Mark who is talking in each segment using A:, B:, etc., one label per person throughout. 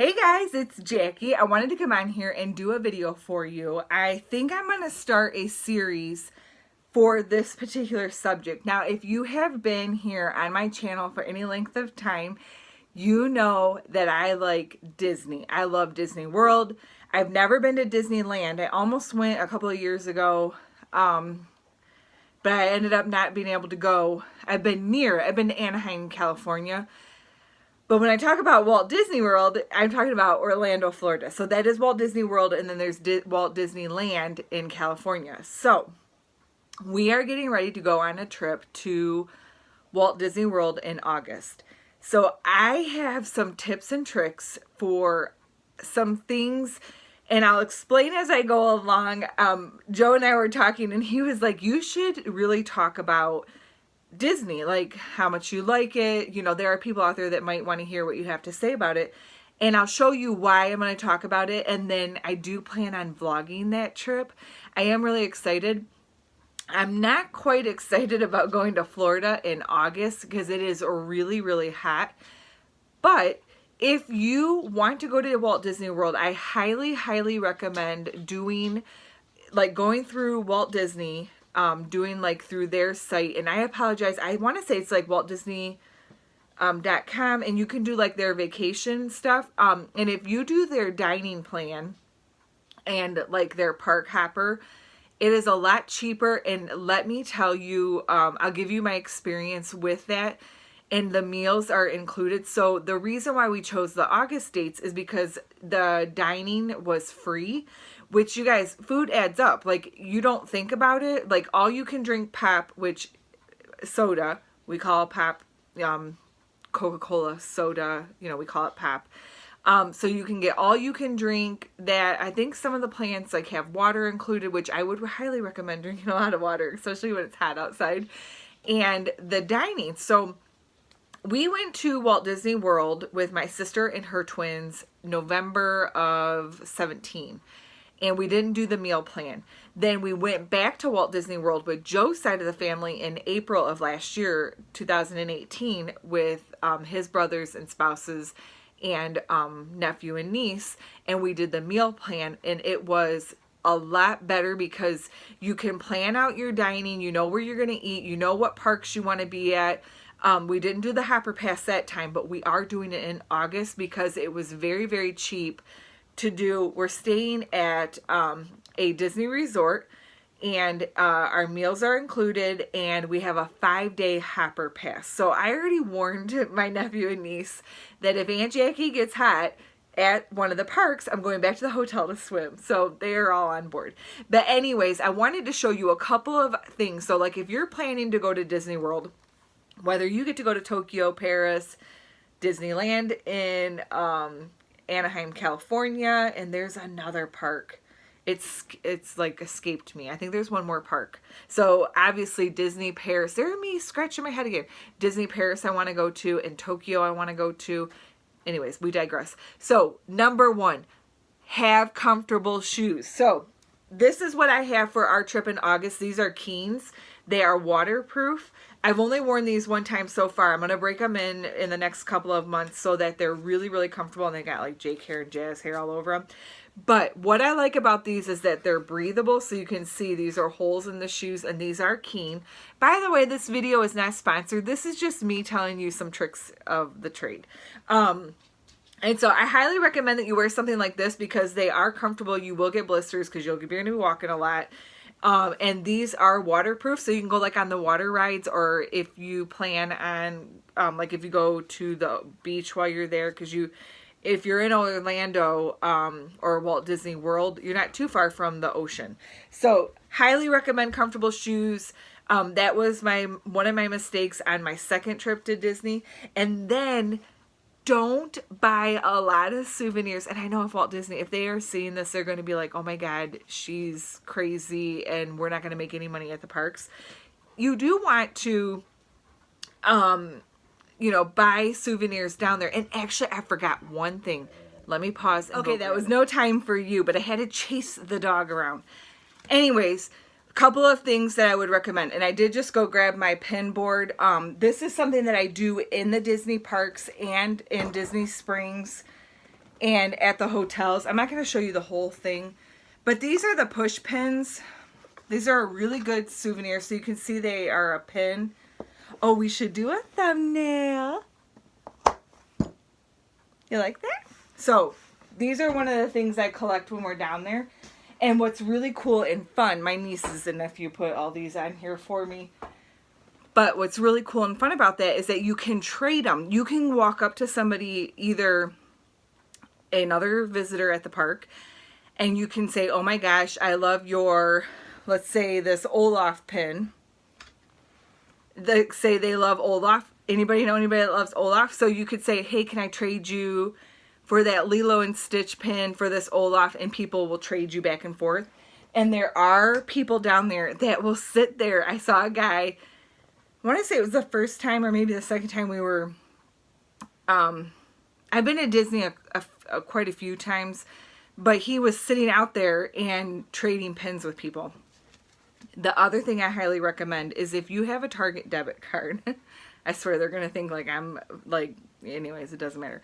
A: Hey guys, it's Jackie. I wanted to come on here and do a video for you. I think I'm going to start a series for this particular subject. Now, if you have been here on my channel for any length of time, you know that I like Disney. I love Disney World. I've never been to Disneyland. I almost went a couple of years ago, but I ended up not being able to go. I've been to Anaheim, California. But when I talk about Walt Disney World, I'm talking about Orlando, Florida. So that is Walt Disney World, and then there's Walt Disneyland in California. So we are getting ready to go on a trip to Walt Disney World in August. So I have some tips and tricks for some things, and I'll explain as I go along. Joe and I were talking, and he was like, you should really talk about Disney, like how much you like it. You know, there are people out there that might want to hear what you have to say about it, and I'll show you why I'm going to talk about it. And then I do plan on vlogging that trip. I am really excited. I'm not quite excited about going to Florida in August because it is really, really hot. But if you want to go to Walt Disney World, I highly, highly recommend going through Walt Disney, doing like through their site. And I apologize, I want to say it's like waltdisney.com, and you can do like their vacation stuff. And if you do their dining plan and like their park hopper, it is a lot cheaper. And let me tell you, I'll give you my experience with that. And the meals are included. So the reason why we chose the August dates is because the dining was free, which, you guys, food adds up. Like, you don't think about it. Like, all you can drink pop, which soda, we call pop, Coca-Cola soda, we call it pop. So you can get all you can drink that. I think some of the plans like have water included, which I would highly recommend drinking a lot of water, especially when it's hot outside. And the dining. So we went to Walt Disney World with my sister and her twins November of 17. And we didn't do the meal plan. Then we went back to Walt Disney World with Joe's side of the family in April of last year, 2018, with his brothers and spouses and nephew and niece. And we did the meal plan, and it was a lot better because you can plan out your dining. You know where you're going to eat. You know what parks you want to be at. We didn't do the Hopper Pass that time, but we are doing it in August because it was very, very cheap to do. We're staying at a Disney resort, and our meals are included, and we have a 5-day Hopper Pass. So I already warned my nephew and niece that if Aunt Jackie gets hot at one of the parks, I'm going back to the hotel to swim. So they are all on board. But anyways, I wanted to show you a couple of things. So like if you're planning to go to Disney World, whether you get to go to Tokyo, Paris, Disneyland in Anaheim, California, and there's another park. It's like escaped me. I think there's one more park. So obviously Disney Paris. There's me scratching my head again. Disney Paris I want to go to, and Tokyo I want to go to. Anyways, we digress. So number one, have comfortable shoes. So this is what I have for our trip in August. These are Keens. They are waterproof. I've only worn these one time so far. I'm going to break them in the next couple of months so that they're really, really comfortable, and they got like Jake hair and Jazz hair all over them. But what I like about these is that they're breathable, so you can see these are holes in the shoes, and these are Keen. By the way, this video is not sponsored. This is just me telling you some tricks of the trade. And so I highly recommend that you wear something like this because they are comfortable. You will get blisters because you're going to be walking a lot. And these are waterproof, so you can go like on the water rides, or if you plan on, like if you go to the beach while you're there, because if you're in Orlando, or Walt Disney World, you're not too far from the ocean. So highly recommend comfortable shoes. That was one of my mistakes on my second trip to Disney. And then don't buy a lot of souvenirs. And I know if Walt Disney, if they are seeing this, they're going to be like, oh my God, she's crazy and we're not going to make any money at the parks. You do want to, buy souvenirs down there. And actually, I forgot one thing. Let me pause. Okay, that was no time for you, but I had to chase the dog around. Anyways, a couple of things that I would recommend, and I did just go grab my pin board. This is something that I do in the Disney parks and in Disney Springs and at the hotels. I'm not going to show you the whole thing, but these are the push pins. These are a really good souvenir, so you can see they are a pin. Oh, we should do a thumbnail. You like that? So these are one of the things I collect when we're down there. And what's really cool and fun, my nieces and nephew put all these on here for me. But what's really cool and fun about that is that you can trade them. You can walk up to somebody, either another visitor at the park, and you can say, oh my gosh, I love your, let's say this Olaf pin. Say they love Olaf. Anybody know anybody that loves Olaf? So you could say, hey, can I trade you for that Lilo and Stitch pin for this Olaf? And people will trade you back and forth. And there are people down there that will sit there. I saw a guy, I want to say it was the first time or maybe the second time we were, I've been to Disney quite a few times, but he was sitting out there and trading pins with people. The other thing I highly recommend is if you have a Target debit card, I swear they're going to think like I'm like, anyways, it doesn't matter.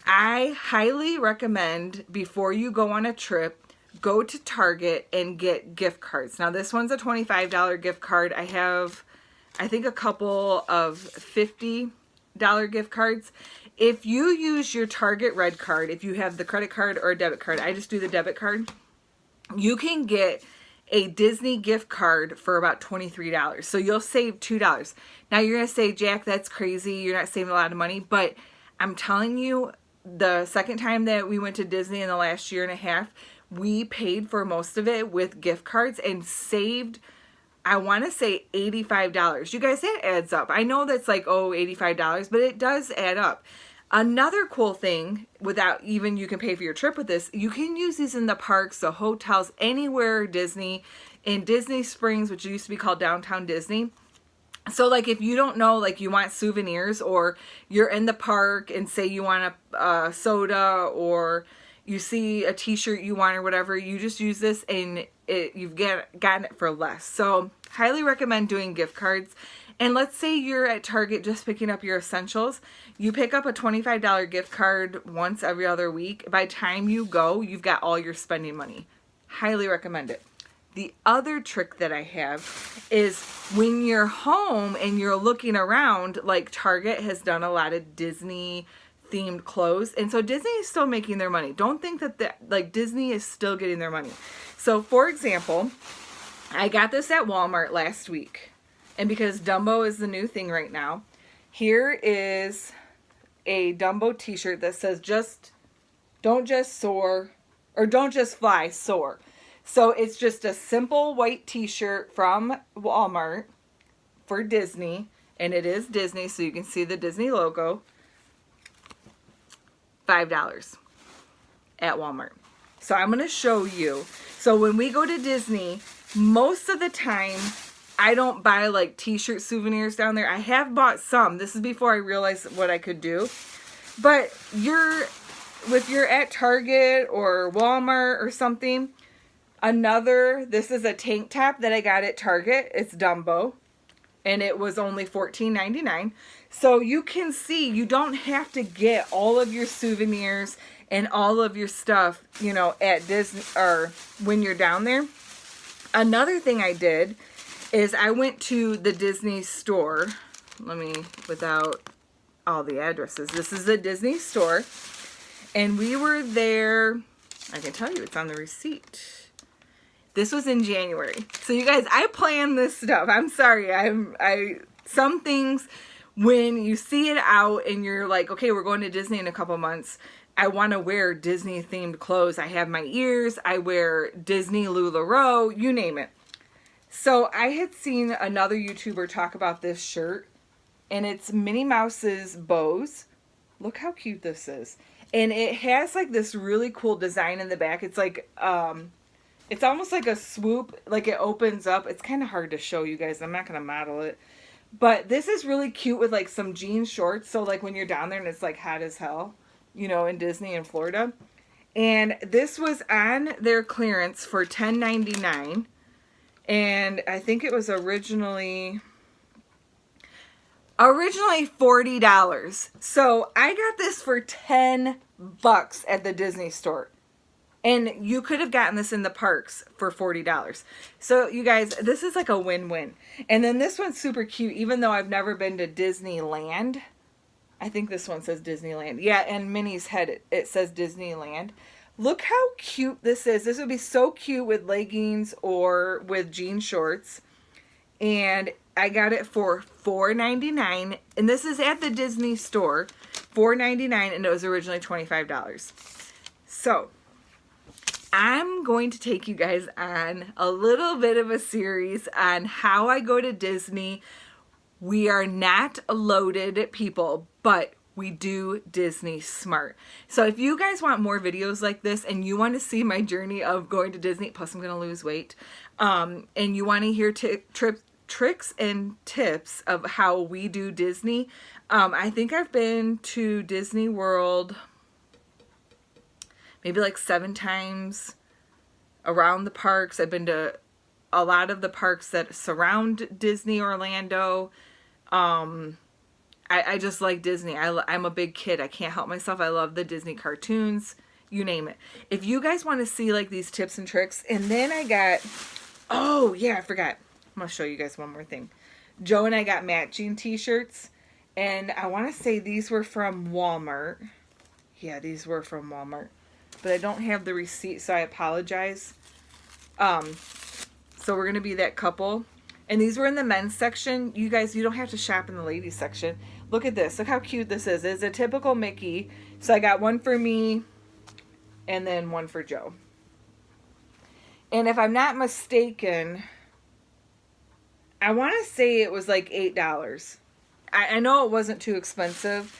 A: I highly recommend before you go on a trip, go to Target and get gift cards. Now this one's a $25 gift card. I have, I think, a couple of $50 gift cards. If you use your Target Red card, if you have the credit card or a debit card, I just do the debit card, you can get a Disney gift card for about $23. So you'll save $2. Now you're going to say, Jack, that's crazy. You're not saving a lot of money. But I'm telling you, the second time that we went to Disney in the last year and a half, we paid for most of it with gift cards and saved, I want to say $85. You guys, that adds up. I know that's like, oh, $85, but it does add up. Another cool thing, without even you can pay for your trip with this, you can use these in the parks, the hotels, anywhere Disney, in Disney Springs, which used to be called Downtown Disney. So like if you don't know, like you want souvenirs, or you're in the park and say you want a soda, or you see a t-shirt you want or whatever, you just use this and you've gotten it for less. So highly recommend doing gift cards. And let's say you're at Target just picking up your essentials. You pick up a $25 gift card once every other week. By the time you go, you've got all your spending money. Highly recommend it. The other trick that I have is when you're home and you're looking around, like Target has done a lot of Disney themed clothes. And so Disney is still making their money. Don't think that like Disney is still getting their money. So for example, I got this at Walmart last week. And because Dumbo is the new thing right now, here is a Dumbo t-shirt that says don't just soar, or don't just fly, soar. So it's just a simple white t-shirt from Walmart for Disney. And it is Disney, so you can see the Disney logo. $5 at Walmart. So I'm going to show you. So when we go to Disney, most of the time, I don't buy like t-shirt souvenirs down there. I have bought some. This is before I realized what I could do. But if you're at Target or Walmart or something, this is a tank top that I got at Target. It's Dumbo. And it was only $14.99. So you can see you don't have to get all of your souvenirs and all of your stuff, you know, at Disney or when you're down there. Another thing I did is I went to the Disney store. Without all the addresses. This is the Disney store. And we were there, I can tell you, it's on the receipt. This was in January. So you guys, I plan this stuff. I'm sorry. Some things, when you see it out and you're like, okay, we're going to Disney in a couple months, I want to wear Disney themed clothes. I have my ears. I wear Disney LuLaRoe, you name it. So I had seen another YouTuber talk about this shirt, and it's Minnie Mouse's bows. Look how cute this is. And it has like this really cool design in the back. It's like, it's almost like a swoop, like it opens up. It's kind of hard to show you guys. I'm not going to model it. But this is really cute with like some jean shorts. So like when you're down there and it's like hot as hell, you know, in Disney in Florida. And this was on their clearance for $10.99. And I think it was originally, Originally $40. So I got this for $10 at the Disney store. And you could have gotten this in the parks for $40. So you guys, this is like a win-win. And then this one's super cute, even though I've never been to Disneyland. I think this one says Disneyland. Yeah, and Minnie's head, it says Disneyland. Look how cute this is. This would be so cute with leggings or with jean shorts. And I got it for $4.99. And this is at the Disney store. $4.99, and it was originally $25. So I'm going to take you guys on a little bit of a series on how I go to Disney. We are not loaded people, but we do Disney smart. So if you guys want more videos like this and you want to see my journey of going to Disney, plus I'm going to lose weight, and you want to hear tricks and tips of how we do Disney, I think I've been to Disney World maybe like 7 times around the parks. I've been to a lot of the parks that surround Disney Orlando. I just like Disney. I'm a big kid. I can't help myself. I love the Disney cartoons, you name it. If you guys want to see like these tips and tricks, and then I got, oh yeah, I forgot. I'm going to show you guys one more thing. Joe and I got matching t-shirts, and I want to say these were from Wal-Mart. Yeah, these were from Wal-Mart. But I don't have the receipt, so I apologize. So we're going to be that couple. And these were in the men's section. You guys, you don't have to shop in the ladies section. Look at this. Look how cute this is. It's a typical Mickey. So I got one for me and then one for Joe. And if I'm not mistaken, I want to say it was like $8. I know it wasn't too expensive.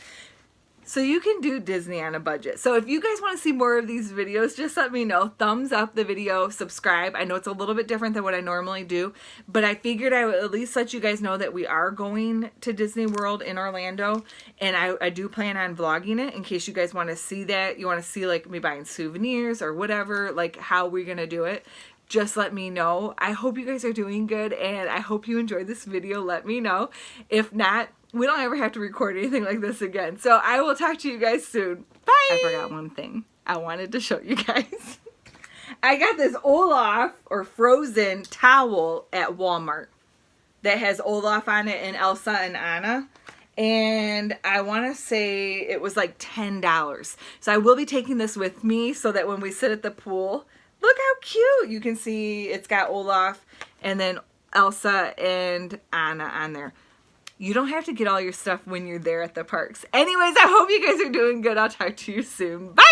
A: So you can do Disney on a budget. So if you guys want to see more of these videos, just let me know. Thumbs up the video, subscribe. I know it's a little bit different than what I normally do, but I figured I would at least let you guys know that we are going to Disney World in Orlando, and I do plan on vlogging it in case you guys want to see that. You want to see like me buying souvenirs or whatever, like how we're going to do it. Just let me know. I hope you guys are doing good, and I hope you enjoyed this video. Let me know. If not, we don't ever have to record anything like this again. So I will talk to you guys soon. Bye! I forgot one thing I wanted to show you guys. I got this Olaf or Frozen towel at Wal-Mart that has Olaf on it and Elsa and Anna. And I want to say it was like $10. So I will be taking this with me so that when we sit at the pool, look how cute. You can see it's got Olaf and then Elsa and Anna on there. You don't have to get all your stuff when you're there at the parks. Anyways, I hope you guys are doing good. I'll talk to you soon. Bye!